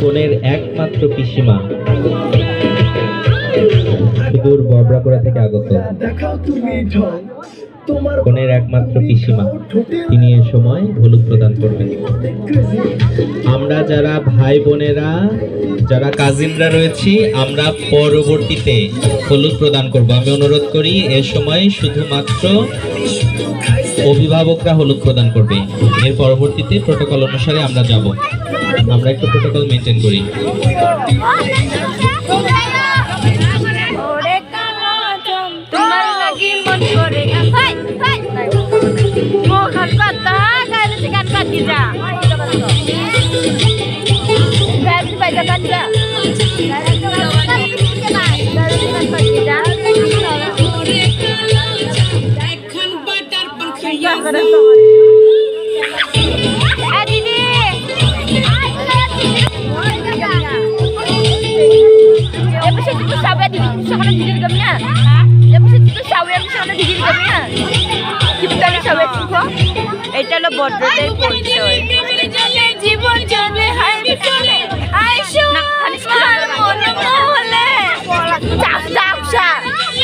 কনের একমাত্র পিসিমা সুদূর ববরাকুড়া থেকে আগত কনের একমাত্র পিসিমা, তিনি এ সময় হলুদ প্রদান করবেন। আমরা যারা ভাই বোনেরা, যারা কাজিনরা রয়েছি, আমরা পরবর্তীতে হলুদ প্রদান করব। আমি অনুরোধ করি এ সময় শুধুমাত্র অভিভাবকরা হলুদ প্রদান করবে। এর পরবর্তীতে প্রটোকল অনুসারে আমরা যাব। আমরা একটু প্রটোকল মেনটেন করি। এটা হলো বড়দের পরিচয়। জীবন চলে